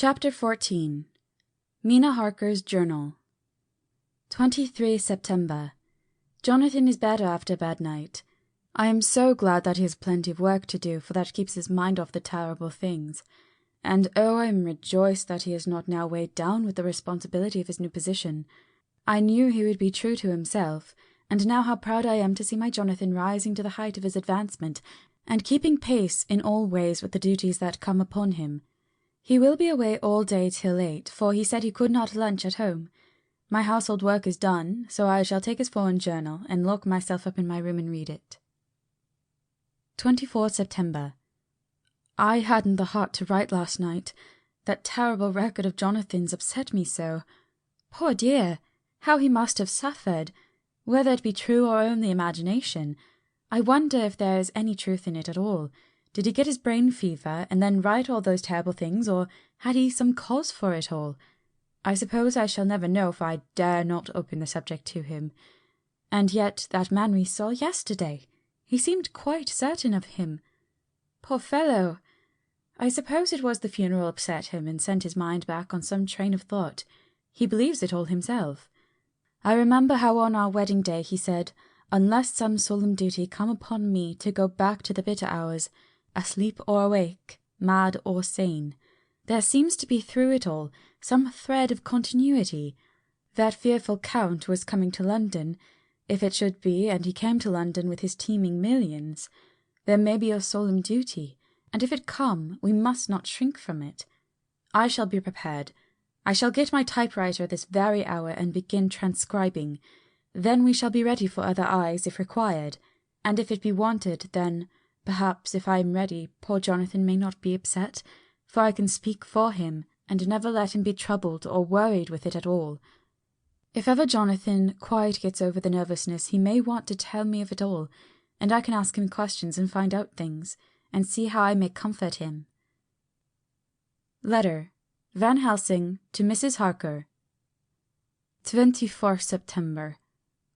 Chapter 14. Mina Harker's Journal. 23 September. Jonathan is better after a bad night. I am so glad that he has plenty of work to do, for that keeps his mind off the terrible things. And oh, I am rejoiced that he is not now weighed down with the responsibility of his new position. I knew he would be true to himself, and now how proud I am to see my Jonathan rising to the height of his advancement, and keeping pace in all ways with the duties that come upon him. He will be away all day till late, for he said he could not lunch at home. My household work is done, so I shall take his foreign journal, and lock myself up in my room and read it. 24 September. I hadn't the heart to write last night. That terrible record of Jonathan's upset me so. Poor dear! How he must have suffered! Whether it be true or only imagination, I wonder if there is any truth in it at all. Did he get his brain fever and then write all those terrible things, or had he some cause for it all? I suppose I shall never know, for I dare not open the subject to him. And yet that man we saw yesterday, he seemed quite certain of him. Poor fellow! I suppose it was the funeral upset him and sent his mind back on some train of thought. He believes it all himself. I remember how on our wedding day he said, "Unless some solemn duty come upon me to go back to the bitter hours, asleep or awake, mad or sane, there seems to be through it all some thread of continuity. That fearful Count was coming to London, if it should be, and he came to London with his teeming millions. There may be a solemn duty, and if it come, we must not shrink from it. I shall be prepared. I shall get my typewriter this very hour and begin transcribing. Then we shall be ready for other eyes if required, and if it be wanted, then perhaps, if I am ready, poor Jonathan may not be upset, for I can speak for him, and never let him be troubled or worried with it at all. If ever Jonathan quite gets over the nervousness, he may want to tell me of it all, and I can ask him questions and find out things, and see how I may comfort him. Letter. Van Helsing to Mrs. Harker. 24 September.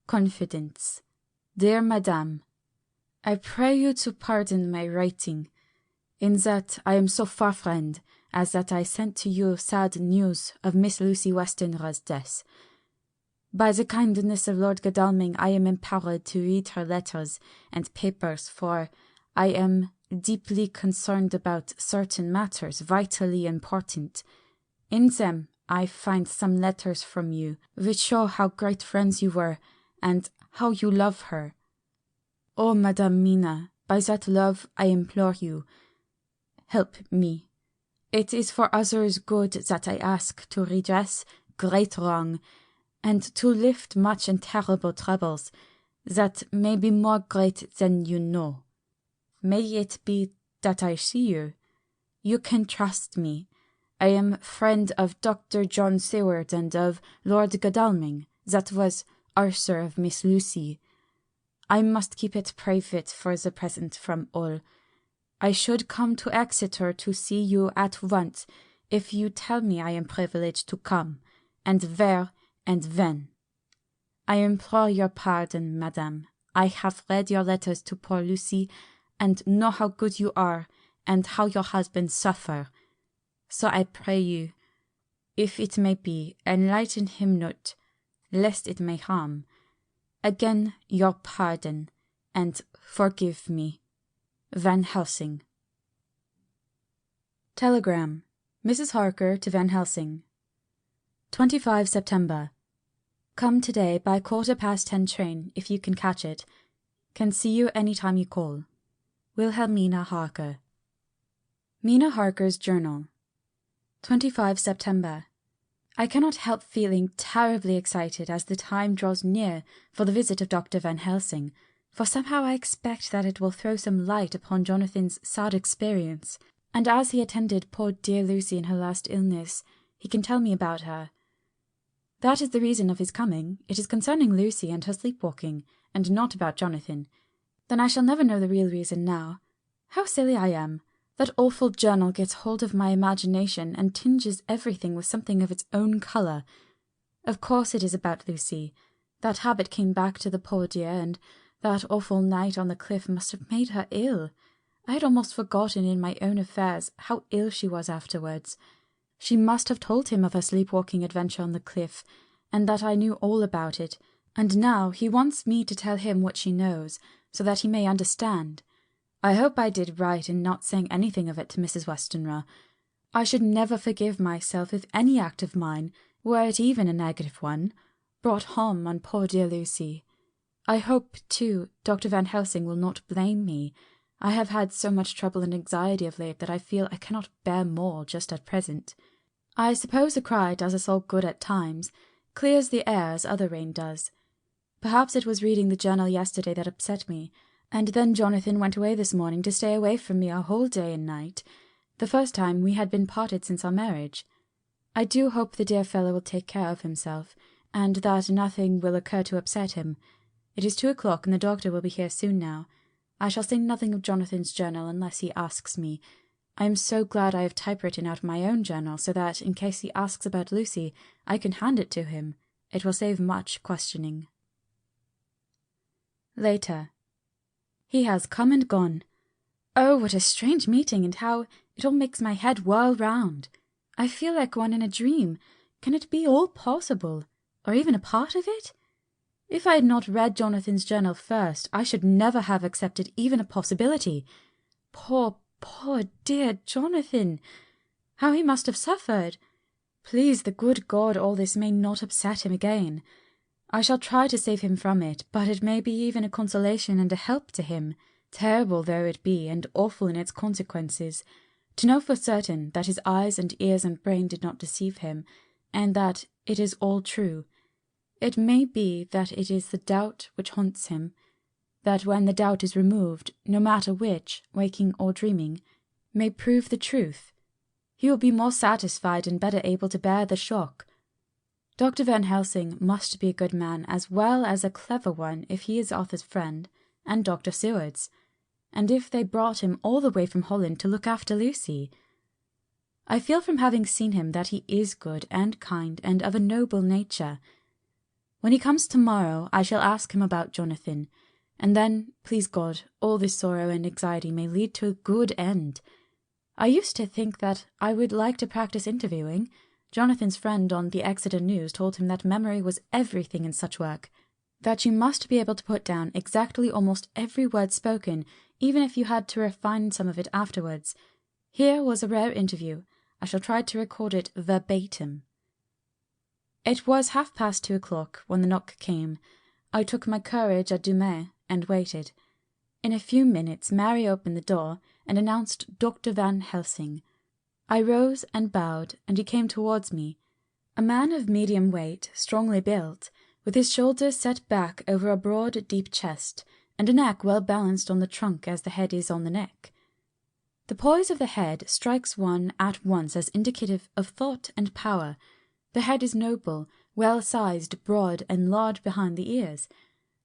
Confidence. Dear Madame, I pray you to pardon my writing, in that I am so far friend, as that I sent to you sad news of Miss Lucy Westenra's death. By the kindness of Lord Godalming I am empowered to read her letters and papers, for I am deeply concerned about certain matters vitally important. In them I find some letters from you, which show how great friends you were, and how you love her. Oh, Madame Mina, by that love I implore you, help me. It is for others' good that I ask to redress great wrong, and to lift much and terrible troubles, that may be more great than you know. May it be that I see you. You can trust me. I am friend of Dr. John Seward and of Lord Godalming, that was Arthur of Miss Lucy. I must keep it private for the present from all. I should come to Exeter to see you at once, if you tell me I am privileged to come, and where and when. I implore your pardon, madame. I have read your letters to poor Lucy, and know how good you are, and how your husband suffer. So I pray you, if it may be, enlighten him not, lest it may harm. Again your pardon, and forgive me. Van Helsing. Telegram. Mrs. Harker to Van Helsing. 25 September. Come today by 10:15 train, if you can catch it. Can see you any time you call. Wilhelmina Harker. Mina Harker's Journal. 25 September. I cannot help feeling terribly excited as the time draws near for the visit of Dr. Van Helsing, for somehow I expect that it will throw some light upon Jonathan's sad experience, and as he attended poor dear Lucy in her last illness, he can tell me about her. That is the reason of his coming. It is concerning Lucy and her sleepwalking, and not about Jonathan. Then I shall never know the real reason now. How silly I am! That awful journal gets hold of my imagination and tinges everything with something of its own colour. Of course it is about Lucy. That habit came back to the poor dear, and that awful night on the cliff must have made her ill. I had almost forgotten in my own affairs how ill she was afterwards. She must have told him of her sleepwalking adventure on the cliff, and that I knew all about it, and now he wants me to tell him what she knows, so that he may understand. I hope I did right in not saying anything of it to Mrs. Westenra. I should never forgive myself if any act of mine, were it even a negative one, brought harm on poor dear Lucy. I hope, too, Dr. Van Helsing will not blame me. I have had so much trouble and anxiety of late that I feel I cannot bear more just at present. I suppose a cry does us all good at times, clears the air as other rain does. Perhaps it was reading the journal yesterday that upset me, and then Jonathan went away this morning to stay away from me a whole day and night, the first time we had been parted since our marriage. I do hope the dear fellow will take care of himself, and that nothing will occur to upset him. It is 2 o'clock, and the doctor will be here soon now. I shall say nothing of Jonathan's journal unless he asks me. I am so glad I have typewritten out my own journal, so that, in case he asks about Lucy, I can hand it to him. It will save much questioning. Later. He has come and gone. Oh, what a strange meeting, and how it all makes my head whirl round. I feel like one in a dream. Can it be all possible, or even a part of it? If I had not read Jonathan's journal first, I should never have accepted even a possibility. Poor dear Jonathan! How he must have suffered! Please the good God all this may not upset him again. I shall try to save him from it, but it may be even a consolation and a help to him, terrible though it be and awful in its consequences, to know for certain that his eyes and ears and brain did not deceive him, and that it is all true. It may be that it is the doubt which haunts him, that when the doubt is removed, no matter which, waking or dreaming, may prove the truth, he will be more satisfied and better able to bear the shock. Dr. Van Helsing must be a good man as well as a clever one if he is Arthur's friend, and Dr. Seward's, and if they brought him all the way from Holland to look after Lucy. I feel from having seen him that he is good and kind and of a noble nature. When he comes tomorrow, I shall ask him about Jonathan, and then, please God, all this sorrow and anxiety may lead to a good end. I used to think that I would like to practice interviewing. Jonathan's friend on the Exeter News told him that memory was everything in such work, that you must be able to put down exactly almost every word spoken, even if you had to refine some of it afterwards. Here was a rare interview. I shall try to record it verbatim. It was 2:30 when the knock came. I took my courage à deux mains and waited. In a few minutes Mary opened the door and announced Dr. Van Helsing. I rose and bowed, and he came towards me. A man of medium weight, strongly built, with his shoulders set back over a broad, deep chest, and a neck well balanced on the trunk as the head is on the neck. The poise of the head strikes one at once as indicative of thought and power. The head is noble, well-sized, broad, and large behind the ears.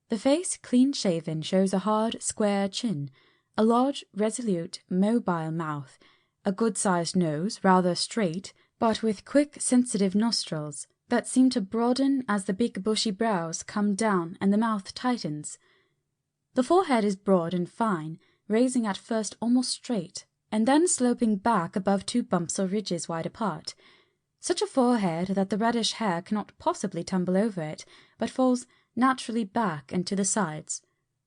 The face, clean-shaven, shows a hard, square chin, a large, resolute, mobile mouth, a good-sized nose, rather straight, but with quick, sensitive nostrils, that seem to broaden as the big bushy brows come down and the mouth tightens. The forehead is broad and fine, raising at first almost straight, and then sloping back above 2 bumps or ridges wide apart. Such a forehead that the reddish hair cannot possibly tumble over it, but falls naturally back and to the sides.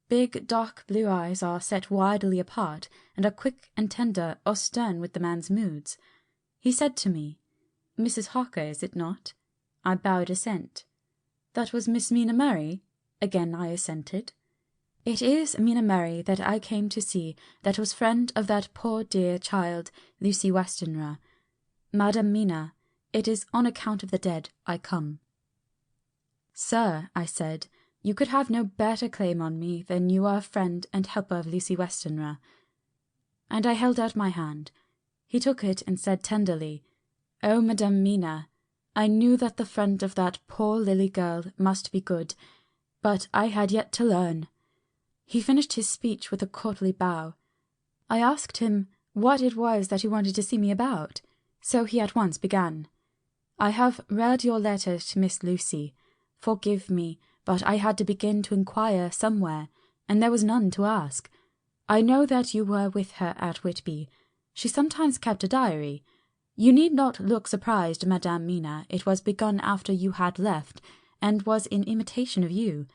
Big, dark blue eyes are set widely apart, and are quick and tender or stern with the man's moods. He said to me, "Mrs. Harker, is it not?" I bowed assent. "That was Miss Mina Murray?" Again I assented. "It is Mina Murray that I came to see, that was friend of that poor dear child, Lucy Westenra. Madam Mina, it is on account of the dead I come." "Sir," I said, "you could have no better claim on me than you are a friend and helper of Lucy Westenra." And I held out my hand. He took it and said tenderly, "Oh, Madam Mina, I knew that the friend of that poor Lily girl must be good, but I had yet to learn." He finished his speech with a courtly bow. I asked him what it was that he wanted to see me about, so he at once began. "I have read your letter to Miss Lucy. Forgive me, but I had to begin to inquire somewhere, and there was none to ask. I know that you were with her at Whitby. She sometimes kept a diary. You need not look surprised, Madame Mina. It was begun after you had left, and was in imitation of you.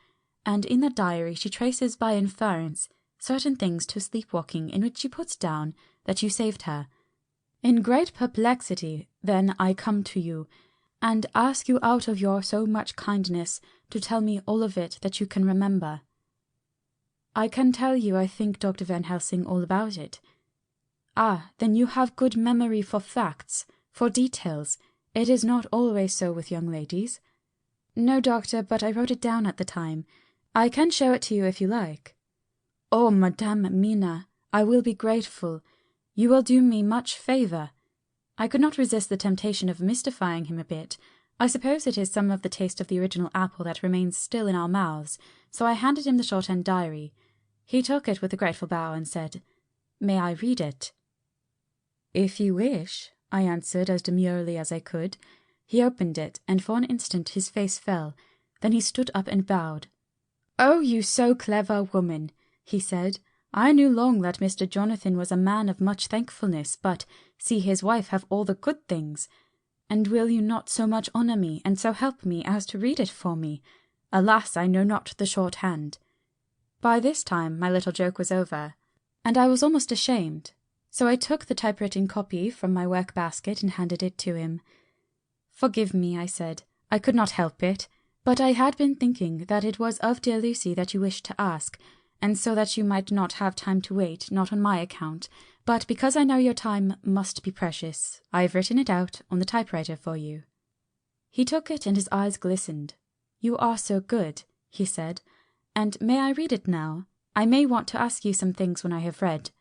And in that diary she traces by inference certain things to sleepwalking, in which she puts down that you saved her. In great perplexity, then, I come to you, and ask you out of your so much kindness to tell me all of it that you can remember. I can tell you, I think, Dr. Van Helsing, all about it. Ah, then you have good memory for facts, for details. It is not always so with young ladies. No, doctor, but I wrote it down at the time. I can show it to you if you like. Oh, Madame Mina, I will be grateful. You will do me much favour. I could not resist the temptation of mystifying him a bit. I suppose it is some of the taste of the original apple that remains still in our mouths, so I handed him the shorthand diary. He took it with a grateful bow and said, "May I read it?" "If you wish," I answered as demurely as I could. He opened it, and for an instant his face fell. Then he stood up and bowed. "Oh, you so clever woman," he said. "I knew long that Mr. Jonathan was a man of much thankfulness, but see his wife have all the good things. And will you not so much honour me, and so help me, as to read it for me? Alas, I know not the shorthand." By this time my little joke was over, and I was almost ashamed, so I took the typewritten copy from my work-basket and handed it to him. "Forgive me," I said. "I could not help it, but I had been thinking that it was of dear Lucy that you wished to ask, and so that you might not have time to wait, not on my account, but because I know your time must be precious, I have written it out on the typewriter for you." He took it and his eyes glistened. "You are so good," he said, "and may I read it now? I may want to ask you some things when I have read."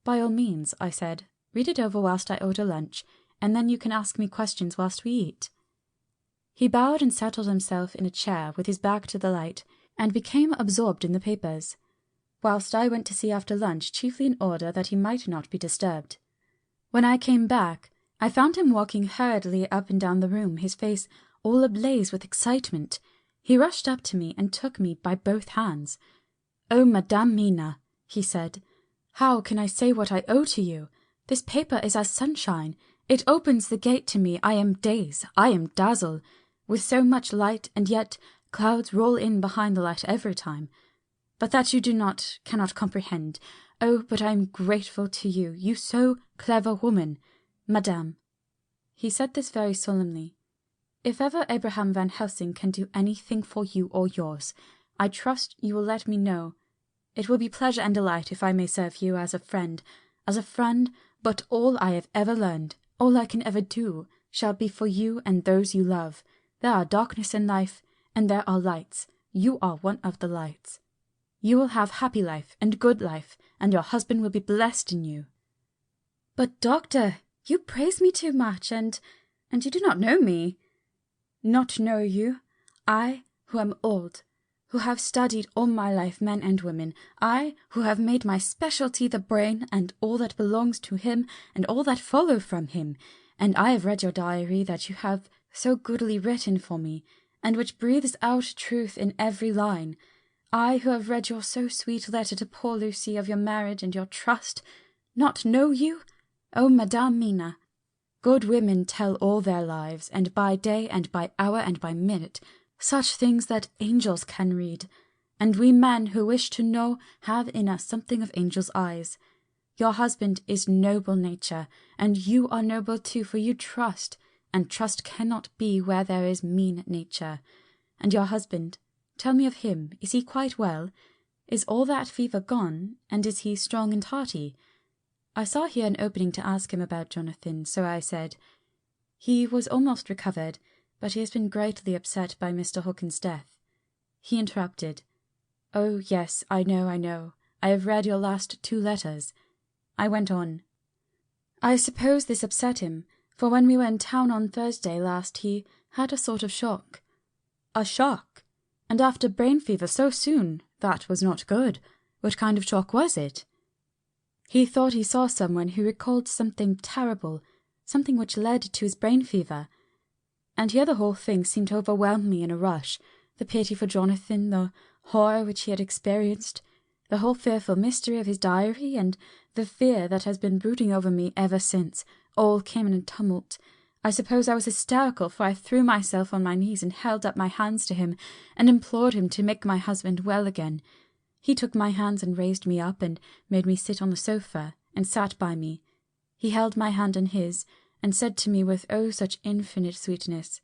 "By all means," I said. "Read it over whilst I order lunch, and then you can ask me questions whilst we eat." He bowed and settled himself in a chair with his back to the light, and became absorbed in the papers, whilst I went to see after lunch, chiefly in order that he might not be disturbed. When I came back, I found him walking hurriedly up and down the room, his face all ablaze with excitement. He rushed up to me and took me by both hands. "Oh, Madame Mina," he said, "how can I say what I owe to you? This paper is as sunshine. It opens the gate to me. I am dazed, I am dazzled, with so much light, and yet clouds roll in behind the light every time. But that you cannot comprehend. Oh, but I am grateful to you, you so clever woman. Madame," he said this very solemnly, "if ever Abraham Van Helsing can do anything for you or yours, I trust you will let me know. It will be pleasure and delight if I may serve you as a friend, but all I have ever learned, all I can ever do, shall be for you and those you love. There are darkness in life, and there are lights. You are one of the lights. You will have happy life and good life, and your husband will be blessed in you." "But, doctor, you praise me too much, and you do not know me." "Not know you? I, who am old, who have studied all my life men and women, I, who have made my specialty the brain and all that belongs to him and all that follow from him, and I have read your diary that you have so goodly written for me, and which breathes out truth in every line. I, who have read your so sweet letter to poor Lucy of your marriage and your trust, not know you? Oh, Madame Mina, good women tell all their lives, and by day and by hour and by minute, such things that angels can read, and we men who wish to know have in us something of angels' eyes. Your husband is noble nature, and you are noble too, for you trust, and trust cannot be where there is mean nature. And your husband, tell me of him. Is he quite well? Is all that fever gone, and is he strong and hearty?" I saw here an opening to ask him about Jonathan, so I said, "He was almost recovered, but he has been greatly upset by Mr. Hawkins's death." He interrupted, "Oh, yes, I know. I have read your last 2 letters." I went on, "I suppose this upset him, for when we were in town on Thursday last he had a sort of shock." "A shock? And after brain fever so soon? That was not good. What kind of shock was it?" "He thought he saw someone who recalled something terrible, something which led to his brain fever. And here the whole thing seemed to overwhelm me in a rush, the pity for Jonathan, the horror which he had experienced, the whole fearful mystery of his diary, and the fear that has been brooding over me ever since, all came in a tumult. I suppose I was hysterical, for I threw myself on my knees and held up my hands to him, and implored him to make my husband well again. He took my hands and raised me up, and made me sit on the sofa, and sat by me. He held my hand in his, and said to me with oh such infinite sweetness,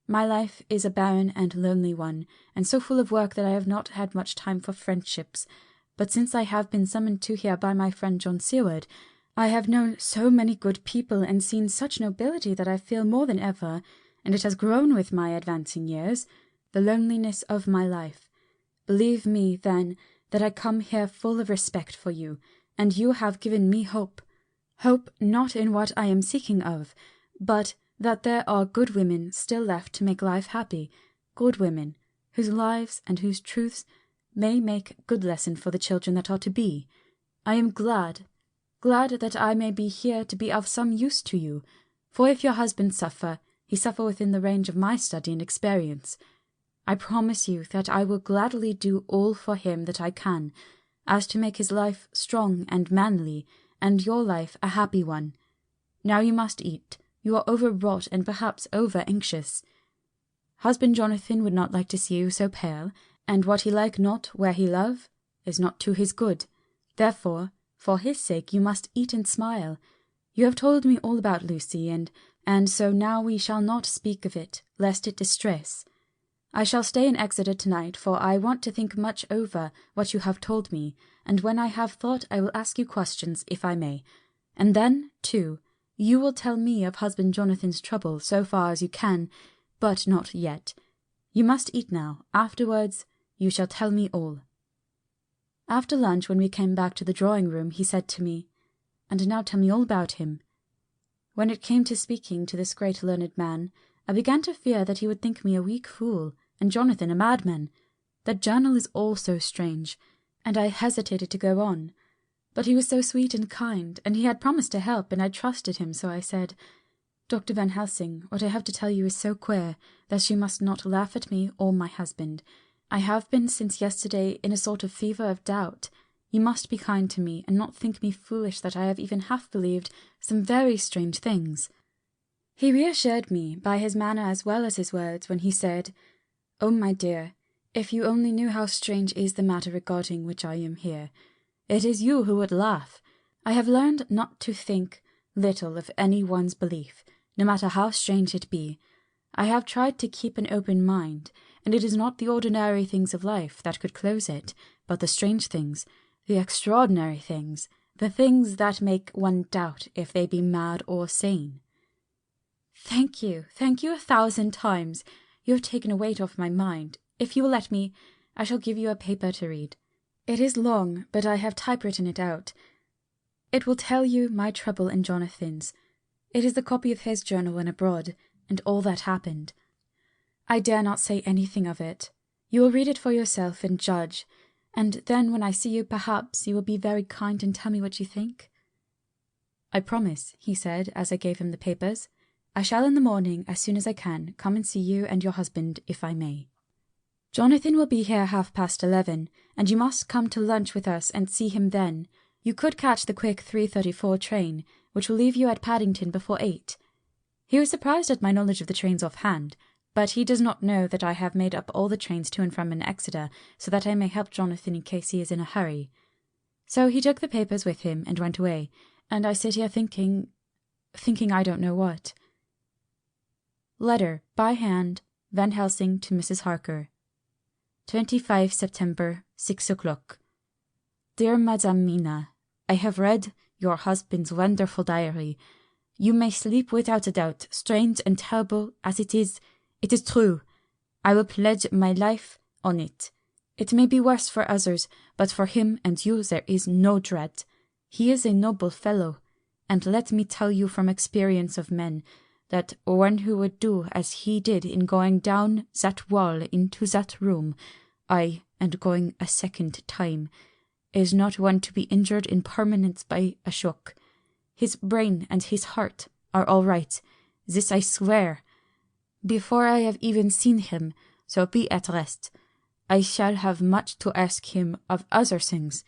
"My life is a barren and lonely one, and so full of work that I have not had much time for friendships. But since I have been summoned to here by my friend John Seward, I have known so many good people and seen such nobility that I feel more than ever, and it has grown with my advancing years, the loneliness of my life. Believe me, then, that I come here full of respect for you, and you have given me hope. Hope not in what I am seeking of, but that there are good women still left to make life happy, good women, whose lives and whose truths may make good lesson for the children that are to be. I am glad that I may be here to be of some use to you, for if your husband suffer, he suffer within the range of my study and experience. I promise you that I will gladly do all for him that I can, as to make his life strong and manly, and your life a happy one. Now you must eat. You are overwrought and perhaps over-anxious. Husband Jonathan would not like to see you so pale, and what he like not where he love is not to his good. Therefore, for his sake you must eat and smile. You have told me all about Lucy, and so now we shall not speak of it, lest it distress. I shall stay in Exeter tonight, for I want to think much over what you have told me, and when I have thought I will ask you questions, if I may. And then, too, you will tell me of husband Jonathan's trouble so far as you can, but not yet. You must eat now. Afterwards you shall tell me all." After lunch, when we came back to the drawing-room, he said to me, "And now tell me all about him." When it came to speaking to this great learned man, I began to fear that he would think me a weak fool, and Jonathan a madman. That journal is all so strange, and I hesitated to go on. But he was so sweet and kind, and he had promised to help, and I trusted him, so I said, "Dr. Van Helsing, what I have to tell you is so queer that you must not laugh at me or my husband. I have been since yesterday in a sort of fever of doubt. You must be kind to me, and not think me foolish that I have even half believed some very strange things." He reassured me by his manner as well as his words when he said, "Oh, my dear, if you only knew how strange is the matter regarding which I am here. It is you who would laugh. I have learned not to think little of any one's belief, no matter how strange it be. I have tried to keep an open mind, and it is not the ordinary things of life that could close it, but the strange things, the extraordinary things, the things that make one doubt if they be mad or sane." Thank you 1,000 times. You have taken a weight off my mind. If you will let me, I shall give you a paper to read. It is long, but I have typewritten it out. It will tell you my trouble and Jonathan's. It is the copy of his journal when abroad, and all that happened. I dare not say anything of it. You will read it for yourself and judge, and then when I see you, perhaps you will be very kind and tell me what you think." "I promise," he said, as I gave him the papers. "I shall in the morning, as soon as I can, come and see you and your husband, if I may. Jonathan will be here 11:30, and you must come to lunch with us and see him then. You could catch the quick 3:34 train, which will leave you at Paddington before 8. He was surprised at my knowledge of the trains offhand, but he does not know that I have made up all the trains to and from in Exeter, so that I may help Jonathan in case he is in a hurry. So he took the papers with him and went away, and I sit here thinking I don't know what. Letter, by hand, Van Helsing to Mrs. Harker. 25 September, 6 o'clock. Dear Madame Mina, I have read your husband's wonderful diary. You may sleep without a doubt, strange and terrible as it is true. I will pledge my life on it. It may be worse for others, but for him and you there is no dread. He is a noble fellow, and let me tell you from experience of men, that one who would do as he did in going down that wall into that room, ay, and going a second time, is not one to be injured in permanence by a shock. His brain and his heart are all right, this I swear. Before I have even seen him, so be at rest. I shall have much to ask him of other things.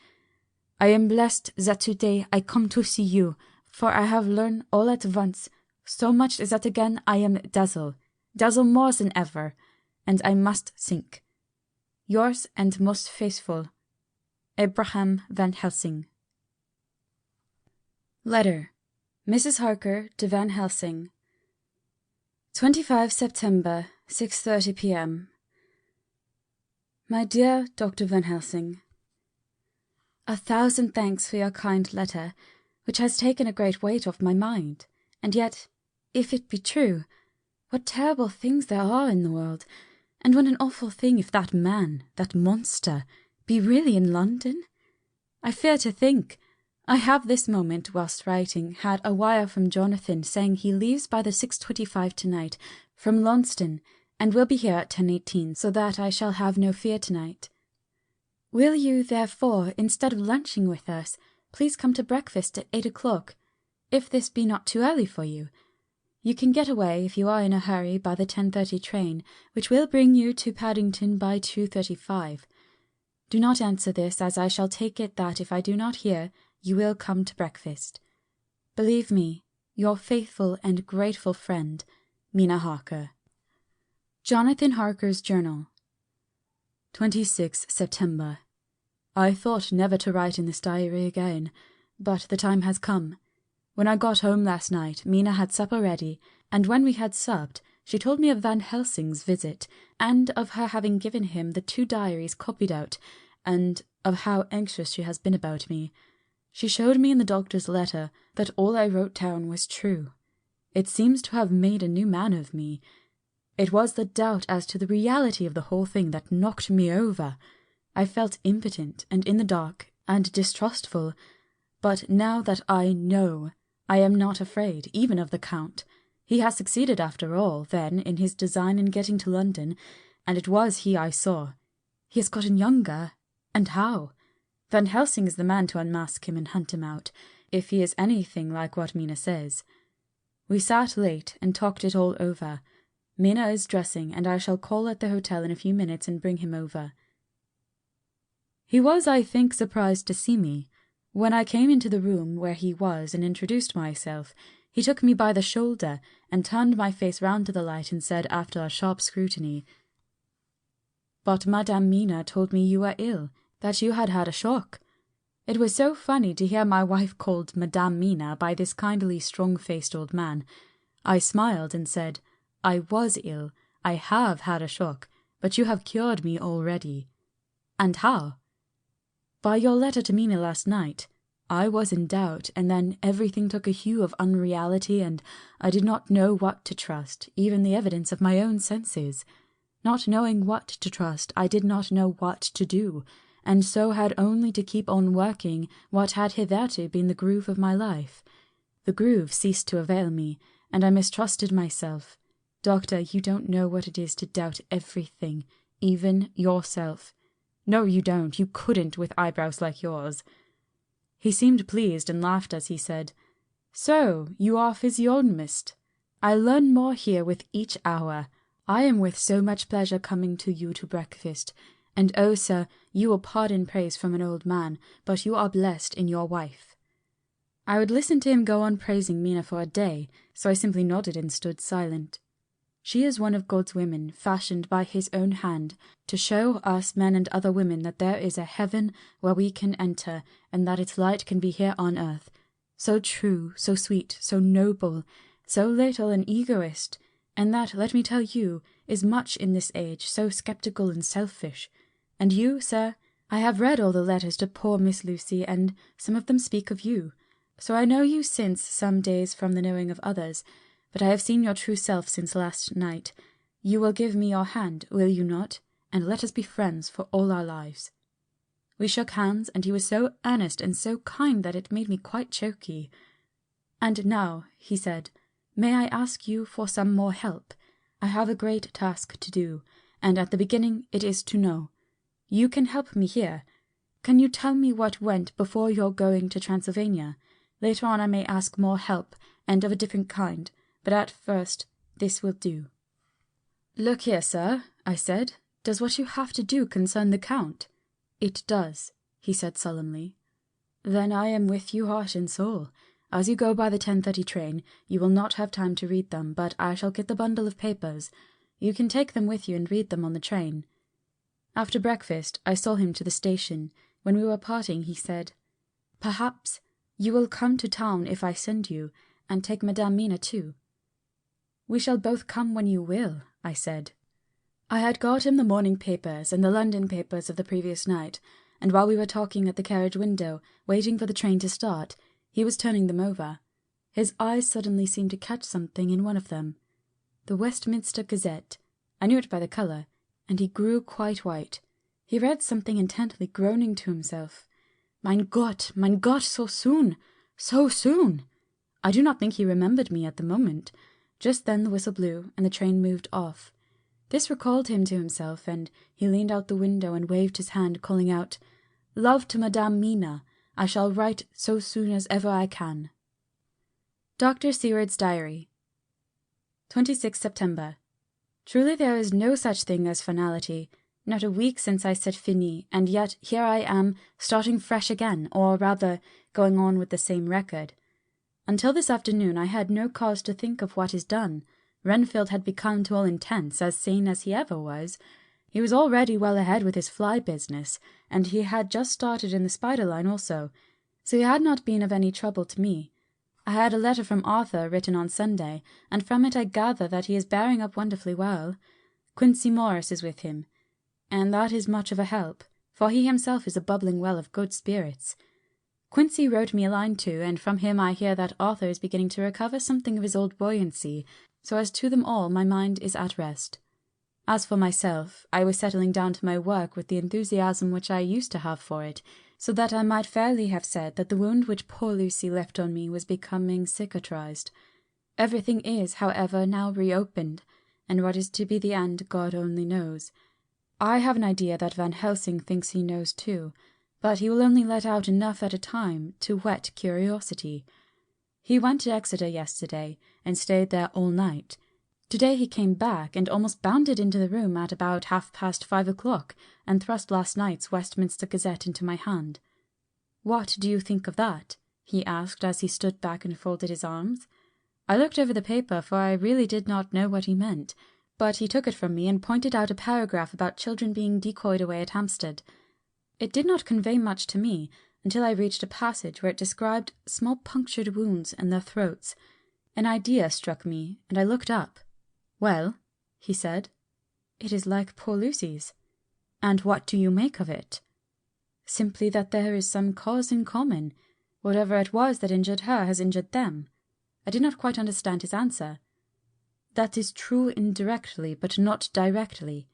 I am blessed that today I come to see you, for I have learned all at once, so much that again I am dazzled more than ever, and I must sink. Yours and most faithful, Abraham Van Helsing. Letter. Mrs. Harker to Van Helsing. 25 September, 6:30 p.m. My dear Dr. Van Helsing, 1,000 thanks for your kind letter, which has taken a great weight off my mind. And yet, if it be true, what terrible things there are in the world, and what an awful thing if that man, that monster, be really in London. I fear to think. I have this moment, whilst writing, had a wire from Jonathan saying he leaves by the 6:25 tonight from Launceston, and will be here at 10:18, so that I shall have no fear tonight. Will you, therefore, instead of lunching with us, please come to breakfast at 8 o'clock, if this be not too early for you? You can get away, if you are in a hurry, by the 10:30 train, which will bring you to Paddington by 2:35. Do not answer this, as I shall take it that if I do not hear, you will come to breakfast. Believe me, your faithful and grateful friend, Mina Harker. Jonathan Harker's Journal. 26 September. I thought never to write in this diary again, but the time has come. When I got home last night, Mina had supper ready, and when we had supped, she told me of Van Helsing's visit, and of her having given him the 2 diaries copied out, and of how anxious she has been about me. She showed me in the doctor's letter that all I wrote down was true. It seems to have made a new man of me. It was the doubt as to the reality of the whole thing that knocked me over. I felt impotent and in the dark and distrustful, but now that I know, I am not afraid, even of the Count. He has succeeded after all, then, in his design in getting to London, and it was he I saw. He has gotten younger, and how? Van Helsing is the man to unmask him and hunt him out, if he is anything like what Mina says. We sat late and talked it all over. Mina is dressing, and I shall call at the hotel in a few minutes and bring him over. He was, I think, surprised to see me. When I came into the room where he was and introduced myself, he took me by the shoulder and turned my face round to the light and said, after a sharp scrutiny, "But Madame Mina told me you were ill, that you had had a shock." It was so funny to hear my wife called Madame Mina by this kindly, strong-faced old man. I smiled and said, "I was ill, I have had a shock, but you have cured me already." "And how?" "By your letter to Mina last night. I was in doubt, and then everything took a hue of unreality, and I did not know what to trust, even the evidence of my own senses. Not knowing what to trust, I did not know what to do, and so had only to keep on working what had hitherto been the groove of my life. The groove ceased to avail me, and I mistrusted myself. Doctor, you don't know what it is to doubt everything, even yourself. No, you don't. You couldn't with eyebrows like yours." He seemed pleased and laughed as he said, "So, you are physiognomist. I learn more here with each hour. I am with so much pleasure coming to you to breakfast. And oh, sir, you will pardon praise from an old man, but you are blessed in your wife." I would listen to him go on praising Mina for a day, so I simply nodded and stood silent. She is one of God's women, fashioned by his own hand, to show us men and other women that there is a heaven where we can enter, and that its light can be here on earth. So true, so sweet, so noble, so little an egoist, and that, let me tell you, is much in this age, so sceptical and selfish. And you, sir, I have read all the letters to poor Miss Lucy, and some of them speak of you. So I know you since some days from the knowing of others, but I have seen your true self since last night. You will give me your hand, will you not? And let us be friends for all our lives." We shook hands, and he was so earnest and so kind that it made me quite choky. "And now," he said, "may I ask you for some more help? I have a great task to do, and at the beginning it is to know. You can help me here. Can you tell me what went before your going to Transylvania? Later on I may ask more help, and of a different kind, but at first this will do." "Look here, sir," I said, "does what you have to do concern the Count?" "It does," he said solemnly. "Then I am with you heart and soul. As you go by the 10:30 train, you will not have time to read them, but I shall get the bundle of papers. You can take them with you and read them on the train." After breakfast, I saw him to the station. When we were parting, he said, "Perhaps you will come to town if I send you, and take Madame Mina too." "We shall both come when you will," I said. I had got him the morning papers and the London papers of the previous night, and while we were talking at the carriage window, waiting for the train to start, he was turning them over. His eyes suddenly seemed to catch something in one of them. The Westminster Gazette. I knew it by the colour, and he grew quite white. He read something intently, groaning to himself. Mein Gott, so soon! So soon! I do not think he remembered me at the moment. Just then the whistle blew, and the train moved off. This recalled him to himself, and he leaned out the window and waved his hand, calling out, "Love to Madame Mina. I shall write so soon as ever I can." Dr. Seward's Diary, 26 September. Truly there is no such thing as finality. Not a week since I said fini, and yet here I am, starting fresh again, or rather, going on with the same record. Until this afternoon I had no cause to think of what is done. Renfield had become to all intents as sane as he ever was. He was already well ahead with his fly business, and he had just started in the spider line also, so he had not been of any trouble to me. I had a letter from Arthur written on Sunday, and from it I gather that he is bearing up wonderfully well. Quincey Morris is with him, and that is much of a help, for he himself is a bubbling well of good spirits. Quincey wrote me a line too, and from him I hear that Arthur is beginning to recover something of his old buoyancy, so as to them all my mind is at rest. As for myself, I was settling down to my work with the enthusiasm which I used to have for it, so that I might fairly have said that the wound which poor Lucy left on me was becoming cicatrized. Everything is, however, now reopened, and what is to be the end God only knows. I have an idea that Van Helsing thinks he knows too, but he will only let out enough at a time to whet curiosity. He went to Exeter yesterday, and stayed there all night. Today he came back, and almost bounded into the room at about 5:30 o'clock, and thrust last night's Westminster Gazette into my hand. "What do you think of that?" he asked as he stood back and folded his arms. I looked over the paper, for I really did not know what he meant, but he took it from me and pointed out a paragraph about children being decoyed away at Hampstead. It did not convey much to me until I reached a passage where it described small punctured wounds in their throats. An idea struck me, and I looked up. "Well," he said, "it is like poor Lucy's." "And what do you make of it?" "Simply that there is some cause in common. Whatever it was that injured her has injured them." I did not quite understand his answer. "That is true indirectly, but not directly."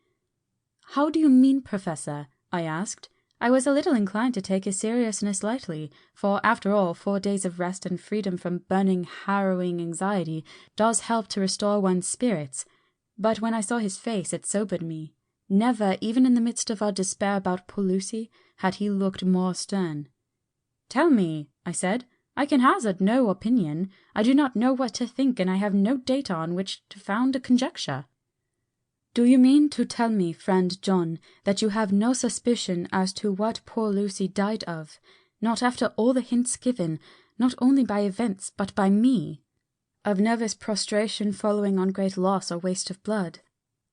"How do you mean, Professor?" I asked. I was a little inclined to take his seriousness lightly, for after all 4 days of rest and freedom from burning, harrowing anxiety does help to restore one's spirits. But when I saw his face it sobered me. Never, even in the midst of our despair about poor Lucy, had he looked more stern. "Tell me," I said. "I can hazard no opinion. I do not know what to think, and I have no data on which to found a conjecture." "Do you mean to tell me, friend John, that you have no suspicion as to what poor Lucy died of, not after all the hints given, not only by events, but by me? Of nervous prostration following on great loss or waste of blood?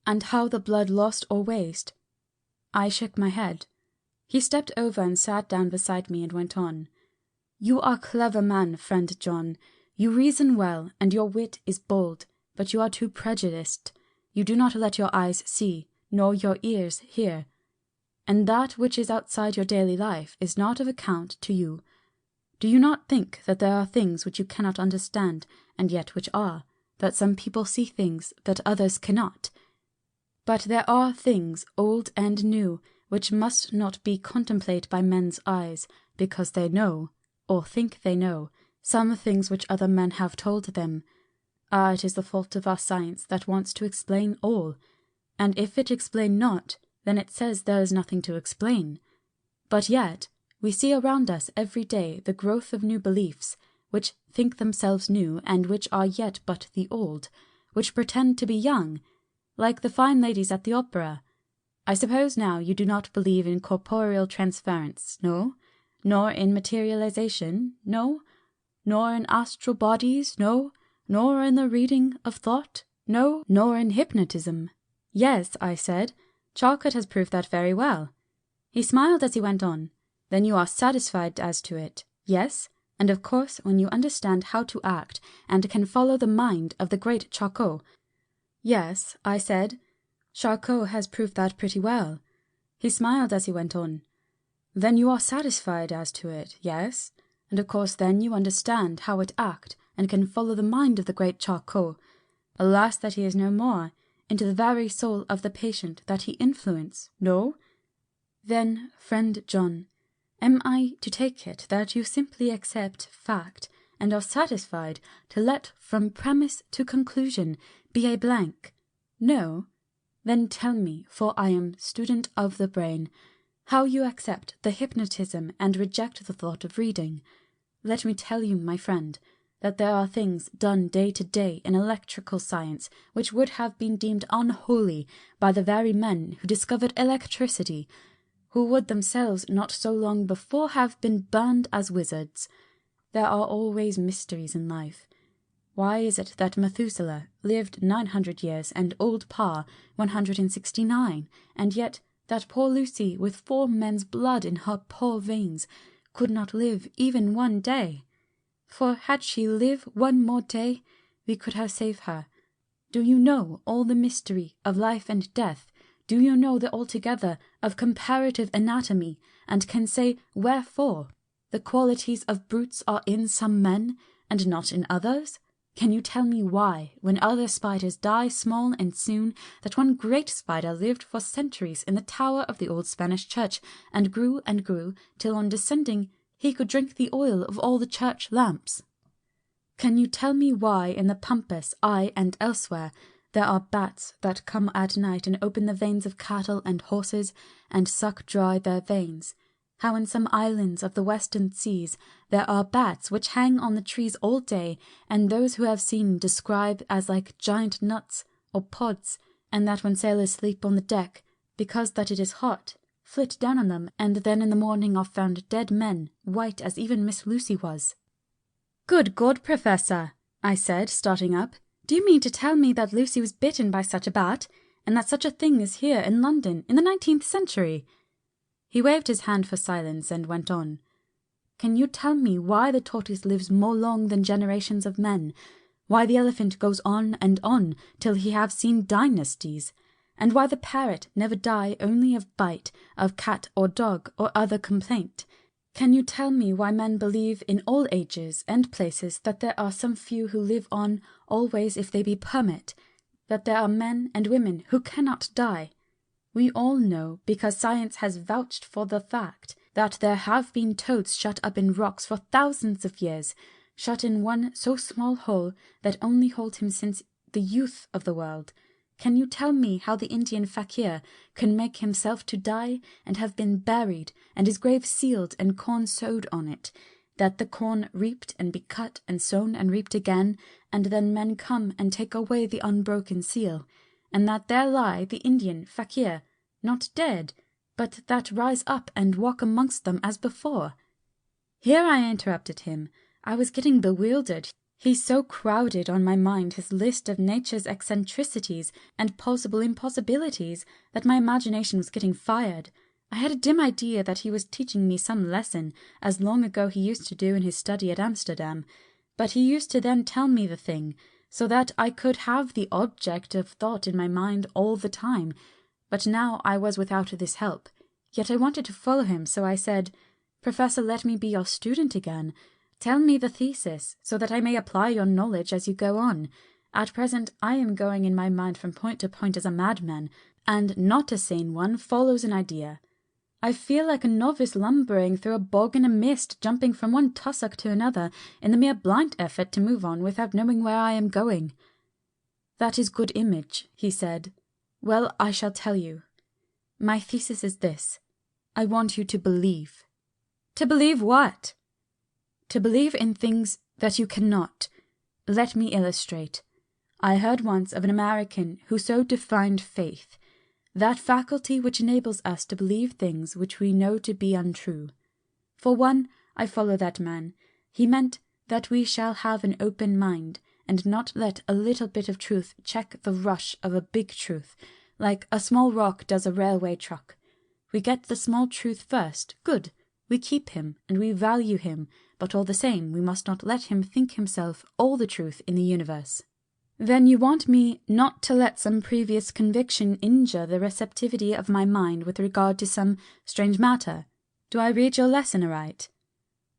And how the blood lost or waste?" I shook my head. He stepped over and sat down beside me and went on. "You are a clever man, friend John. You reason well, and your wit is bold, but you are too prejudiced. You do not let your eyes see, nor your ears hear, and that which is outside your daily life is not of account to you. Do you not think that there are things which you cannot understand, and yet which are, that some people see things that others cannot? But there are things, old and new, which must not be contemplated by men's eyes, because they know, or think they know, some things which other men have told them. Ah, it is the fault of our science that wants to explain all, and if it explain not, then it says there is nothing to explain. But yet we see around us every day the growth of new beliefs, which think themselves new, and which are yet but the old, which pretend to be young, like the fine ladies at the opera. I suppose now you do not believe in corporeal transference, no? Nor in materialization, no? nor in astral bodies, no, nor in the reading of thought, no, nor in hypnotism. Yes, I said, Charcot has proved that very well. He smiled as he went on. Then you are satisfied as to it, yes? And of course, when you understand how to act, and can follow the mind of the great Charcot. Yes, I said, Charcot has proved that pretty well. He smiled as he went on. Then you are satisfied as to it, yes? And of course then you understand how it act, and can follow the mind of the great Charcot. Alas that he is no more, into the very soul of the patient that he influence, no? Then, friend John, am I to take it that you simply accept fact, and are satisfied to let from premise to conclusion be a blank? No? Then tell me, for I am student of the brain, how you accept the hypnotism and reject the thought of reading. Let me tell you, my friend, that there are things done day to day in electrical science which would have been deemed unholy by the very men who discovered electricity, who would themselves not so long before have been burned as wizards. There are always mysteries in life. Why is it that Methuselah lived 900 years and old Pa 169, and yet that poor Lucy, with 4 men's blood in her poor veins, could not live even 1 day? For had she lived 1 more day, we could have saved her. Do you know all the mystery of life and death? Do you know the altogether of comparative anatomy, and can say wherefore the qualities of brutes are in some men, and not in others? Can you tell me why, when other spiders die small and soon, that one great spider lived for centuries in the tower of the old Spanish church, and grew, till on descending he could drink the oil of all the church lamps? Can you tell me why in the pampas, ay, and elsewhere, there are bats that come at night and open the veins of cattle and horses, and suck dry their veins? How in some islands of the western seas there are bats which hang on the trees all day, and those who have seen describe as like giant nuts or pods, and that when sailors sleep on the deck, because that it is hot, flit down on them, and then in the morning are found dead men, white as even Miss Lucy was. Good God, Professor, I said, starting up, do you mean to tell me that Lucy was bitten by such a bat, and that such a thing is here in London in the 19th century? He waved his hand for silence and went on. Can you tell me why the tortoise lives more long than generations of men, why the elephant goes on and on till he have seen dynasties, and why the parrot never die only of bite of cat or dog or other complaint? Can you tell me why men believe in all ages and places that there are some few who live on always if they be permit, that there are men and women who cannot die? We all know, because science has vouched for the fact, that there have been toads shut up in rocks for thousands of years, shut in one so small hole that only hold him since the youth of the world. Can you tell me how the Indian fakir can make himself to die, and have been buried, and his grave sealed and corn sowed on it, that the corn reaped and be cut and sown and reaped again, and then men come and take away the unbroken seal, and that there lie the Indian fakir, not dead, but that rise up and walk amongst them as before? Here I interrupted him. I was getting bewildered. He so crowded on my mind his list of nature's eccentricities and possible impossibilities that my imagination was getting fired. I had a dim idea that he was teaching me some lesson, as long ago he used to do in his study at Amsterdam, but he used to then tell me the thing, so that I could have the object of thought in my mind all the time. But now I was without this help. Yet I wanted to follow him, so I said, Professor, let me be your student again. Tell me the thesis, so that I may apply your knowledge as you go on. At present I am going in my mind from point to point as a madman, and not a sane one follows an idea. I feel like a novice lumbering through a bog in a mist, jumping from one tussock to another, in the mere blind effort to move on without knowing where I am going. That is good image, he said. Well, I shall tell you. My thesis is this. I want you to believe. To believe what? To believe in things that you cannot. Let me illustrate. I heard once of an American who so defined faith, that faculty which enables us to believe things which we know to be untrue. For one, I follow that man. He meant that we shall have an open mind, and not let a little bit of truth check the rush of a big truth, like a small rock does a railway truck. We get the small truth first, good. We keep him, and we value him, but all the same we must not let him think himself all the truth in the universe. Then you want me not to let some previous conviction injure the receptivity of my mind with regard to some strange matter. Do I read your lesson aright?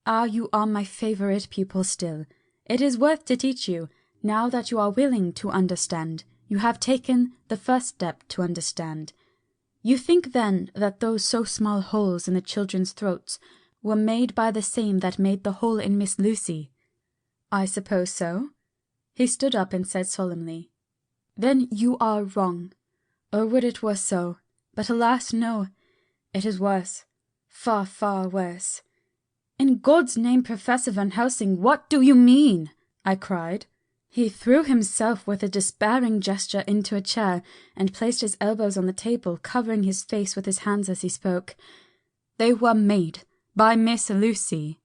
Ah, you are my favourite pupil still. It is worth to teach you, now that you are willing to understand. You have taken the first step to understand. You think then that those so small holes in the children's throats were made by the same that made the hole in Miss Lucy? I suppose so. He stood up and said solemnly, Then you are wrong. Oh, would it were so! But alas, no! It is worse. Far, far worse. In God's name, Professor Van Helsing, what do you mean? I cried. He threw himself with a despairing gesture into a chair, and placed his elbows on the table, covering his face with his hands as he spoke. They were made by Miss Lucy.